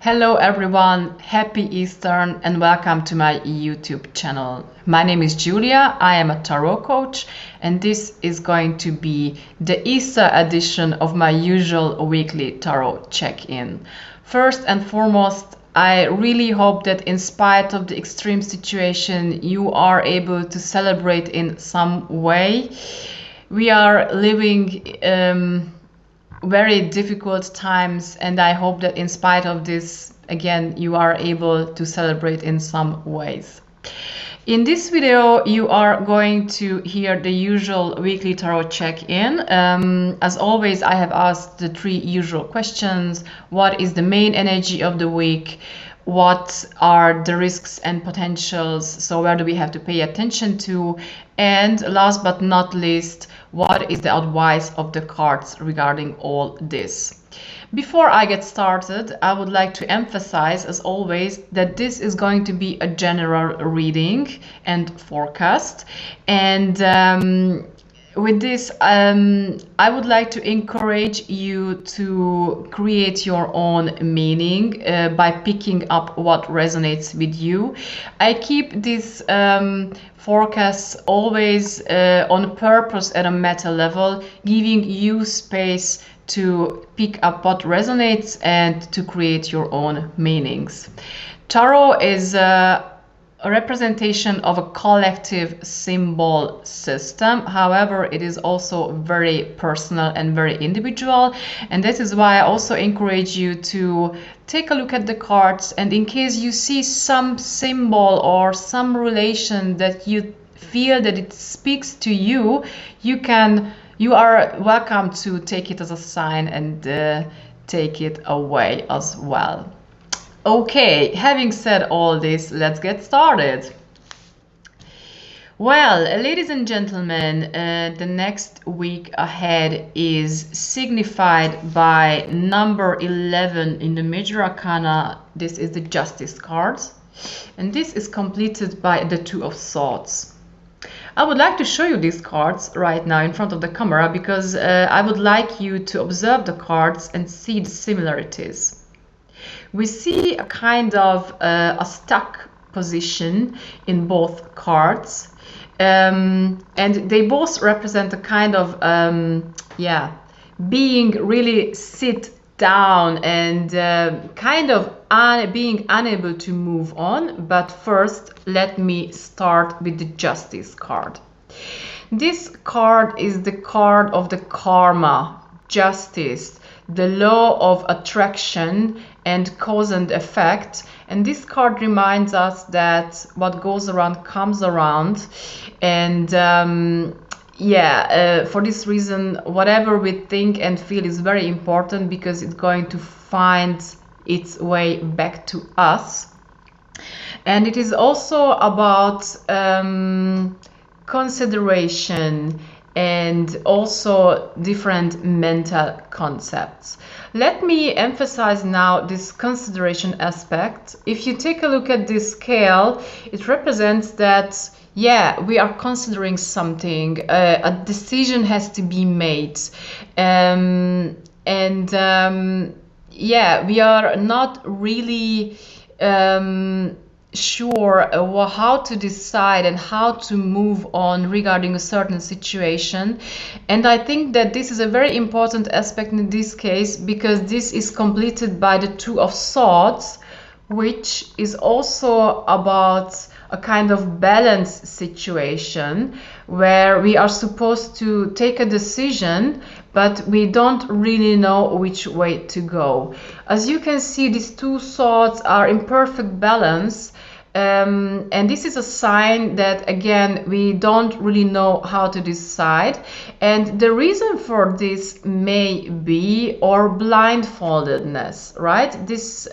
Hello everyone, happy Easter and welcome to my YouTube channel. My name is Julia, I am a tarot coach and this is going to be the Easter edition of my usual weekly tarot check-in. First and foremost, I really hope that in spite of the extreme situation, you are able to celebrate in some way. We are living very difficult times, and I hope that in spite of this, again, you are able to celebrate in some ways. In this video, you are going to hear the usual weekly tarot check-in. As always, I have asked the three usual questions. What is the main energy of the week? What are the risks and potentials? So where do we have to pay attention to? And last but not least, what is the advice of the cards regarding all this? Before I get started, I would like to emphasize, as always, that this is going to be a general reading and forecast. And with this, I would like to encourage you to create your own meaning by picking up what resonates with you. I keep this forecasts always on purpose at a meta level, giving you space to pick up what resonates and to create your own meanings. Tarot is a representation of a collective symbol system. However, it is also very personal and very individual, and this is why I also encourage you to take a look at the cards, and in case you see some symbol or some relation that you feel that it speaks to you, you are welcome to take it as a sign and take it away as well. Okay, having said all this, let's get started. Well, ladies and gentlemen, the next week ahead is signified by number 11 in the Major Arcana. This is the Justice card, and this is completed by the Two of Swords. I would like to show you these cards right now in front of the camera because I would like you to observe the cards and see the similarities. We see a kind of a stuck position in both cards, and they both represent a kind of being really sit down and kind of being unable to move on. But first, let me start with the Justice card. This card is the card of the karma, justice, the law of attraction and cause and effect. And this card reminds us that what goes around comes around. And for this reason, whatever we think and feel is very important because it's going to find its way back to us. And it is also about consideration and also different mental concepts. Let me emphasize now this consideration aspect. If you take a look at this scale, it represents that we are considering something, a decision has to be made, we are not really sure how to decide and how to move on regarding a certain situation. And I think that this is a very important aspect in this case because this is completed by the Two of Swords, which is also about a kind of balance situation where we are supposed to take a decision, but we don't really know which way to go. As you can see, these two swords are in perfect balance, and this is a sign that, again, we don't really know how to decide. And the reason for this may be our blindfoldedness, right? This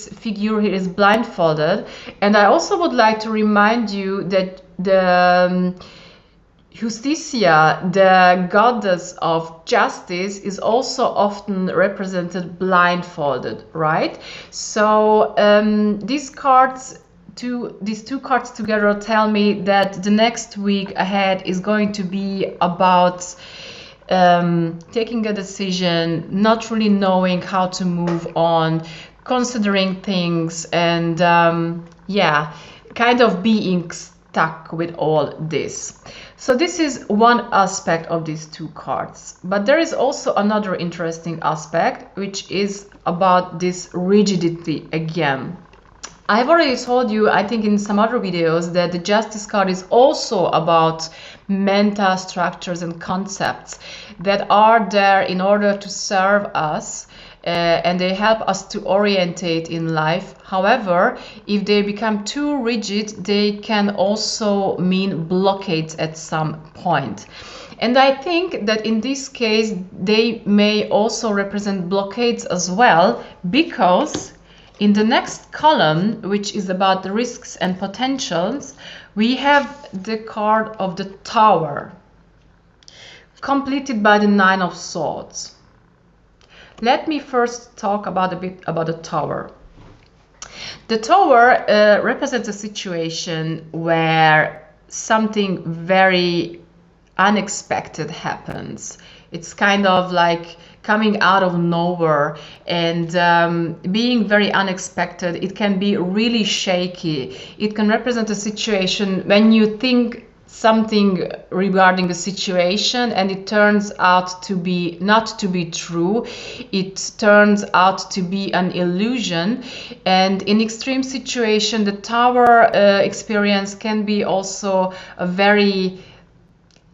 figure here is blindfolded. And I also would like to remind you that the Justicia, the goddess of justice, is also often represented blindfolded, right? So these two cards together tell me that the next week ahead is going to be about taking a decision, not really knowing how to move on, considering things and yeah, kind of being stuck with all this. So this is one aspect of these two cards, but there is also another interesting aspect, which is about this rigidity again. I've already told you, I think in some other videos, that the Justice card is also about mental structures and concepts that are there in order to serve us, and they help us to orientate in life. However, if they become too rigid, they can also mean blockades at some point. And I think that in this case, they may also represent blockades as well, because in the next column, which is about the risks and potentials, we have the card of the Tower, completed by the Nine of Swords. Let me first talk about a bit about the Tower. The Tower represents a situation where something very unexpected happens. It's kind of like coming out of nowhere and being very unexpected. It can be really shaky. It can represent a situation when you think something regarding the situation and it turns out to be not to be true. It turns out to be an illusion. And in extreme situation, the Tower experience can be also a very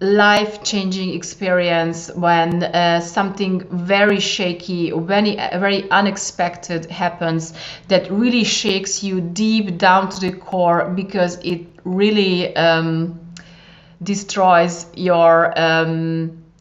life-changing experience when something very shaky, very unexpected happens that really shakes you deep down to the core, because it really destroys your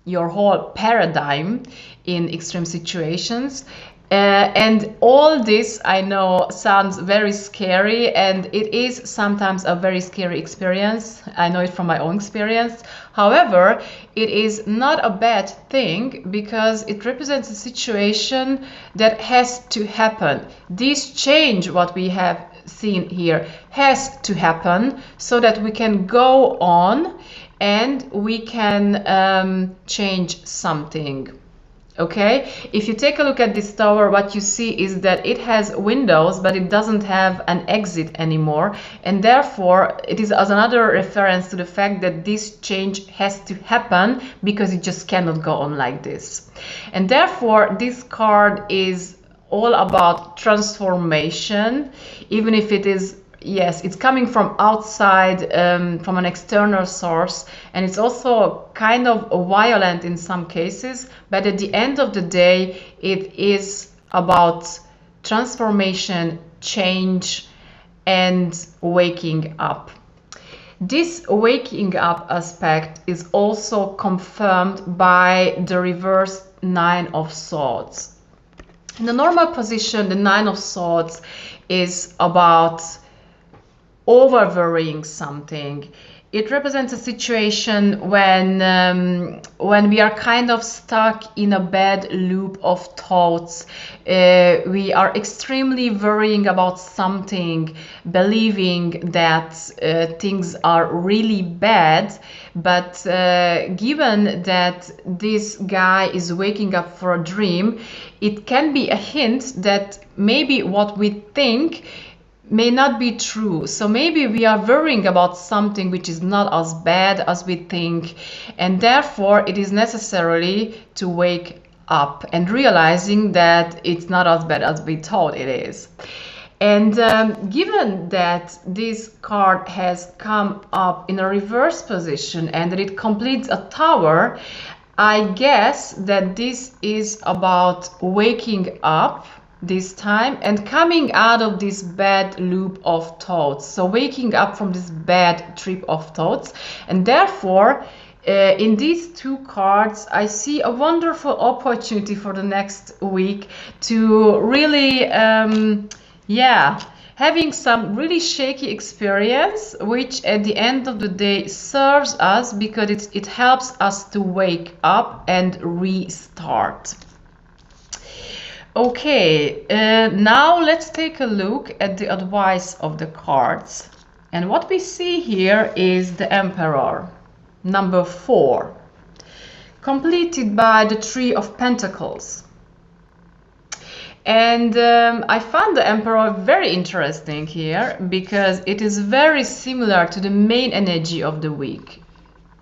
whole paradigm in extreme situations. And all this, I know, sounds very scary, and it is sometimes a very scary experience. I know it from my own experience. However, it is not a bad thing, because it represents a situation that has to happen. This change, what we have seen here, has to happen so that we can go on and we can change something. Okay, if you take a look at this Tower, what you see is that it has windows, but it doesn't have an exit anymore, and therefore it is as another reference to the fact that this change has to happen, because it just cannot go on like this. And therefore this card is all about transformation, even if it is, yes, it's coming from outside, from an external source, and it's also kind of violent in some cases, but at the end of the day, it is about transformation, change, and waking up. This waking up aspect is also confirmed by the reverse Nine of Swords. In the normal position, the Nine of Swords is about over-worrying something. It represents a situation when we are kind of stuck in a bad loop of thoughts. We are extremely worrying about something, believing that things are really bad. But given that this guy is waking up for a dream, it can be a hint that maybe what we think may not be true. So maybe we are worrying about something which is not as bad as we think, and therefore it is necessary to wake up and realizing that it's not as bad as we thought it is. And given that this card has come up in a reverse position and that it completes a Tower, I guess that this is about waking up this time and coming out of this bad loop of thoughts. So waking up from this bad trip of thoughts. And therefore, in these two cards, I see a wonderful opportunity for the next week to really, having some really shaky experience, which at the end of the day serves us because it helps us to wake up and restart. Okay, now let's take a look at the advice of the cards. And what we see here is the Emperor, number 4, completed by the Three of Pentacles. And I found the Emperor very interesting here because it is very similar to the main energy of the week.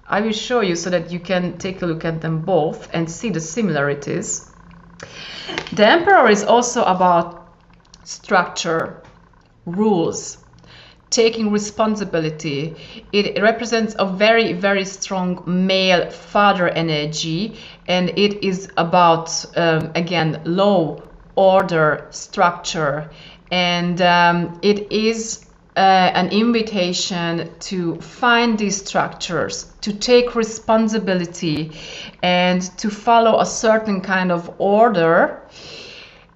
I will show you so that you can take a look at them both and see the similarities. The Emperor is also about structure, rules, taking responsibility. It represents a very, very strong male father energy, and it is about, again, law, order, structure, and it is an invitation to find these structures, to take responsibility, and to follow a certain kind of order.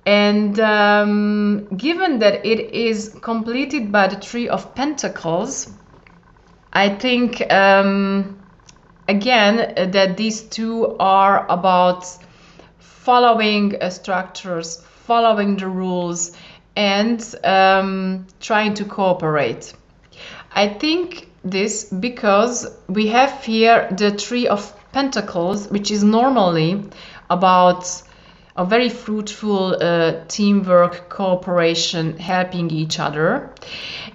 And given that it is completed by the Three of Pentacles, I think, again, that these two are about following structures, following the rules, and trying to cooperate. I think this because we have here the Three of Pentacles, which is normally about a very fruitful teamwork, cooperation, helping each other.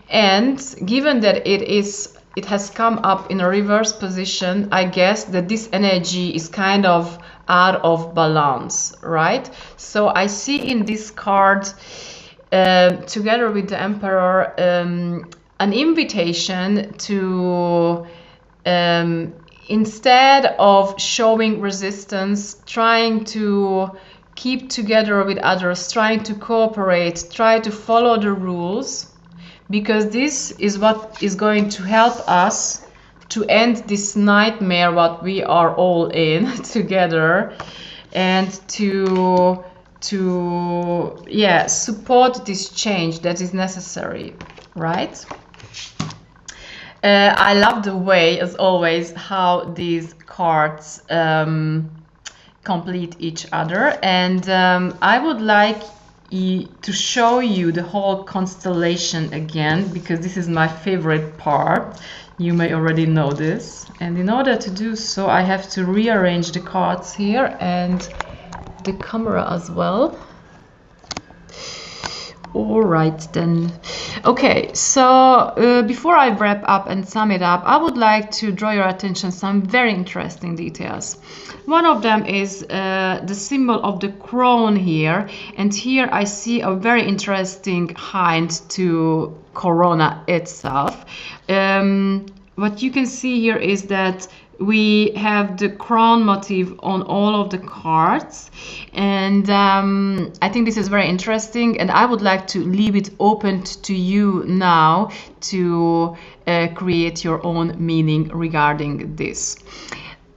And given that it has come up in a reverse position, I guess that this energy is kind of out of balance, right? So I see in this card, together with the Emperor, an invitation to, instead of showing resistance, trying to keep together with others, trying to cooperate, try to follow the rules, because this is what is going to help us to end this nightmare what we are all in together, and to support this change that is necessary, right? I love the way, as always, how these cards complete each other, and I would like to show you the whole constellation again, because this is my favorite part. You may already know this, and in order to do so I have to rearrange the cards here and the camera as well. All right then. Okay, so before I wrap up and sum it up, I would like to draw your attention to some very interesting details. One of them is the symbol of the crown here, and here I see a very interesting hint to Corona itself. What you can see here is that we have the crown motif on all of the cards, and I think this is very interesting, and I would like to leave it open to you now to create your own meaning regarding this.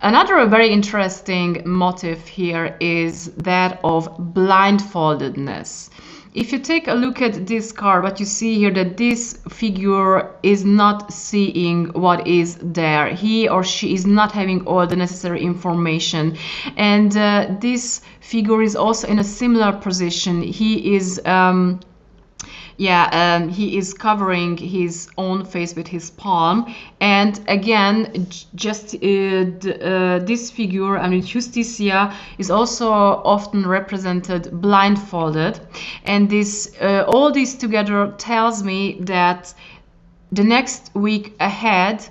Another very interesting motif here is that of blindfoldedness. If you take a look at this card, what you see here, that this figure is not seeing what is there. He or she is not having all the necessary information. And this figure is also in a similar position. He is he is covering his own face with his palm, and again, just this figure, I mean Justicia, is also often represented blindfolded, and this all this together tells me that the next week ahead,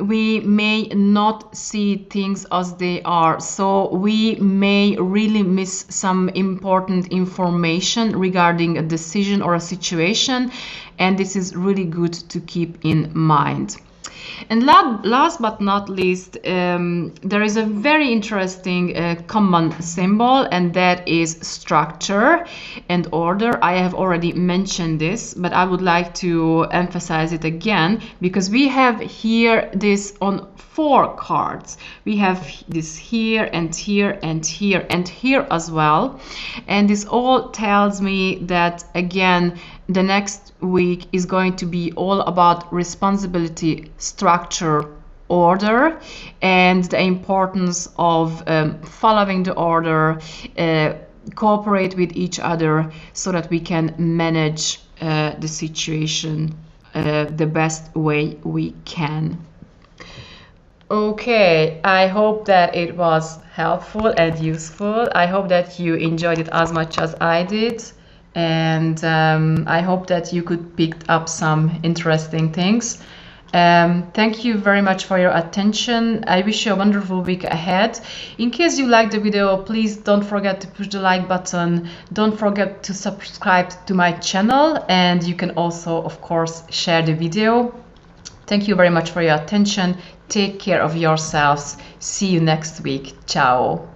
we may not see things as they are, so we may really miss some important information regarding a decision or a situation, and this is really good to keep in mind. And last but not least, there is a very interesting common symbol, and that is structure and order. I have already mentioned this, but I would like to emphasize it again, because we have here this on 4 cards. We have this here and here and here and here as well, and this all tells me that again the next week is going to be all about responsibility, structure, order, and the importance of following the order, cooperate with each other so that we can manage the situation the best way we can. Okay, I hope that it was helpful and useful. I hope that you enjoyed it as much as I did. And I hope that you could pick up some interesting things. Thank you very much for your attention. I wish you a wonderful week ahead. In case you liked the video, please don't forget to push the like button. Don't forget to subscribe to my channel, and you can also, of course, share the video. Thank you very much for your attention. Take care of yourselves. See you next week. Ciao.